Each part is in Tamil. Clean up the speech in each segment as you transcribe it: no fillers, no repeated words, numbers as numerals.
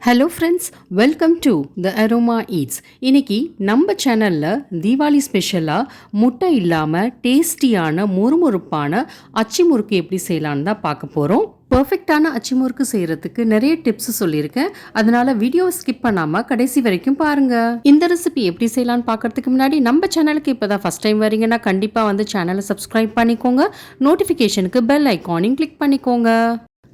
Hello friends, welcome to the aroma eats. இன்னைக்கு நம்ம சேனலில் தீபாவளி ஸ்பெஷலாக முட்டை இல்லாமல் டேஸ்டியான முறுமுறுப்பான அச்சு முறுக்கு எப்படி செய்யலான்னு தான் பார்க்க போகிறோம். பர்ஃபெக்டான அச்சு முறுக்கு செய்கிறதுக்கு நிறைய டிப்ஸ் சொல்லியிருக்கேன். அதனால் வீடியோவை ஸ்கிப் பண்ணாமல் கடைசி வரைக்கும் பாருங்கள். இந்த ரெசிபி எப்படி செய்யலான்னு பார்க்கறதுக்கு முன்னாடி நம்ம சேனலுக்கு இப்போ தான் ஃபஸ்ட் டைம் வரீங்கன்னா கண்டிப்பாக வந்து சேனலை சப்ஸ்கிரைப் பண்ணிக்கோங்க. நோட்டிஃபிகேஷனுக்கு பெல் ஐக்கானையும் கிளிக் பண்ணிக்கோங்க.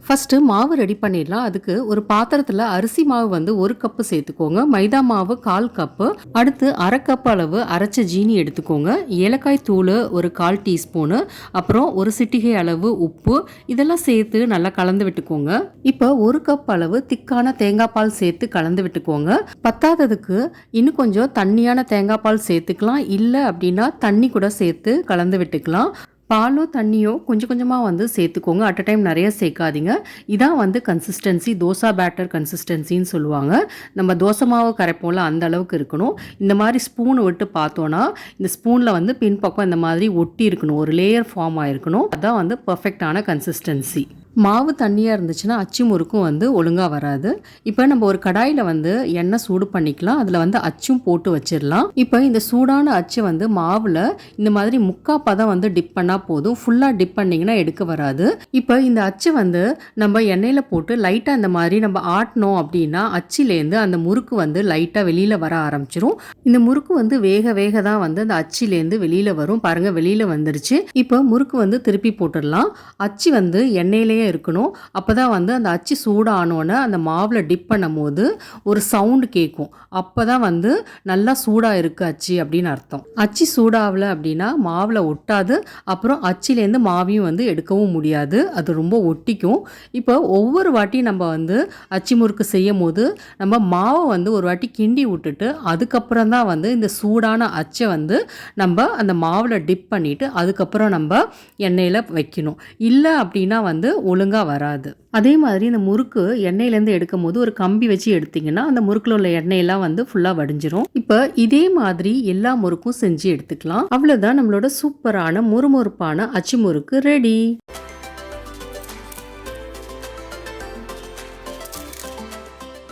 ஃபஸ்ட்டு மாவு ரெடி பண்ணிடலாம். அதுக்கு ஒரு பாத்திரத்தில் அரிசி மாவு வந்து 1 கப்பு சேர்த்துக்கோங்க. மைதா மாவு 1/4 கப்பு. அடுத்து 1/2 கப் அளவு அரைச்ச ஜீனி எடுத்துக்கோங்க. ஏலக்காய் தூள் ஒரு 1/4 டீஸ்பூனு, அப்புறம் ஒரு சிட்டிகை அளவு உப்பு, இதெல்லாம் சேர்த்து நல்லா கலந்து விட்டுக்கோங்க. இப்போ 1 கப் அளவு திக்கான தேங்காய் பால் சேர்த்து கலந்து விட்டுக்கோங்க. பத்தாததுக்கு இன்னும் கொஞ்சம் தண்ணியான தேங்காய் பால் சேர்த்துக்கலாம். இல்லை அப்படின்னா தண்ணி கூட சேர்த்து கலந்து விட்டுக்கலாம். பாலோ தண்ணியோ கொஞ்சம் கொஞ்சமாக வந்து சேர்த்துக்கோங்க. அட் அ டைம் நிறைய சேர்க்காதீங்க. இதான் வந்து கன்சிஸ்டன்சி, தோசை பேட்டர் கன்சிஸ்டன்சின்னு சொல்லுவாங்க. நம்ம தோசை மாவு கரைப்போம்ல அந்த அளவுக்கு இருக்கணும். இந்த மாதிரி ஸ்பூன் விட்டு பார்த்தோன்னா இந்த ஸ்பூனில் வந்து பின்பக்கம் இந்த மாதிரி ஒட்டி இருக்கணும், ஒரு லேயர் ஃபார்ம் ஆகிருக்கணும். அதான் வந்து பர்ஃபெக்டான கன்சிஸ்டன்சி. மாவு தண்ணியாக இருந்துச்சுன்னா அச்சு முறுக்கும் வந்து ஒழுங்காக வராது. இப்போ நம்ம ஒரு கடாயில் வந்து எண்ணெய் சூடு பண்ணிக்கலாம். அதில் வந்து அச்சும் போட்டு வச்சிடலாம். இப்போ இந்த சூடான அச்சு வந்து மாவில் இந்த மாதிரி முக்கால் பதம் வந்து டிப் பண்ணால் போதும். ஃபுல்லாக டிப் பண்ணிங்கன்னா எடுக்க வராது. இப்போ இந்த அச்சு வந்து நம்ம எண்ணெயில் போட்டு லைட்டாக இந்த மாதிரி நம்ம ஆட்டினோம் அப்படின்னா அச்சிலேருந்து அந்த முறுக்கு வந்து லைட்டாக வெளியில் வர ஆரம்பிச்சிரும். இந்த முறுக்கு வந்து வேக வேக தான் வந்து அந்த அச்சிலேருந்து வெளியில் வரும். பாருங்கள், வெளியில் வந்துருச்சு. இப்போ முறுக்கு வந்து திருப்பி போட்டுடலாம். அச்சு வந்து எண்ணெயிலேயே இருக்கணும். அப்பதான் வந்து அந்த அச்சு சூடானோன்னு அந்த மாவில் டிப் பண்ணும் போது ஒரு சவுண்டு கேட்கும். அப்பதான் வந்து நல்லா சூடாக இருக்கு அச்சு அப்படின்னு அர்த்தம். அச்சு சூடாகல அப்படின்னா மாவில் ஒட்டாது. அப்புறம் அச்சிலேருந்து மாவையும் வந்து எடுக்கவும் முடியாது. அது ரொம்ப ஒட்டிக்கும். இப்போ ஒவ்வொரு வாட்டி நம்ம வந்து அச்சு முறுக்கு செய்யும் போது நம்ம மாவை வந்து ஒரு வாட்டி கிண்டி விட்டுட்டு அதுக்கப்புறம் தான் வந்து இந்த சூடான அச்சை வந்து நம்ம அந்த மாவில் டிப் பண்ணிட்டு அதுக்கப்புறம் நம்ம எண்ணெயில் வைக்கணும். இல்லை அப்படின்னா வந்து ஒழுங்காக வராது. அதே மாதிரி இந்த முறுக்கு எண்ணெயிலேருந்து எடுக்கும் போது ஒரு கம்பி வச்சு எடுத்திங்கன்னா அந்த முறுக்கில் உள்ள எண்ணெயெல்லாம் வந்து ஃபுல்லாக வடிஞ்சிரும். இப்போ இதே மாதிரி எல்லா முறுக்கும் செஞ்சு எடுத்துக்கலாம். அவ்வளோதான், நம்மளோட சூப்பரான முறுமுறுப்பான அச்சு முறுக்கு ரெடி.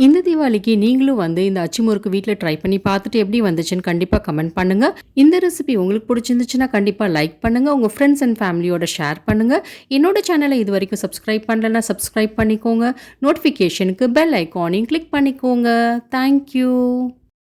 இந்த தீபாவளிக்கு நீங்களும் வந்து இந்த அச்சு முறுக்கு வீட்டில் ட்ரை பண்ணி பார்த்துட்டு எப்படி வந்துச்சுன்னு கண்டிப்பாக கமெண்ட் பண்ணுங்கள். இந்த ரெசிபி உங்களுக்கு பிடிச்சிருந்துச்சுன்னா கண்டிப்பாக லைக் பண்ணுங்கள். உங்கள் ஃப்ரெண்ட்ஸ் அண்ட் ஃபேமிலியோட ஷேர் பண்ணுங்கள். என்னோட சேனலை இது வரைக்கும் சப்ஸ்கிரைப் பண்ணலன்னா சப்ஸ்கிரைப் பண்ணிக்கோங்க. நோட்டிஃபிகேஷனுக்கு பெல் ஐக்கானையும் கிளிக் பண்ணிக்கோங்க. தேங்க்யூ.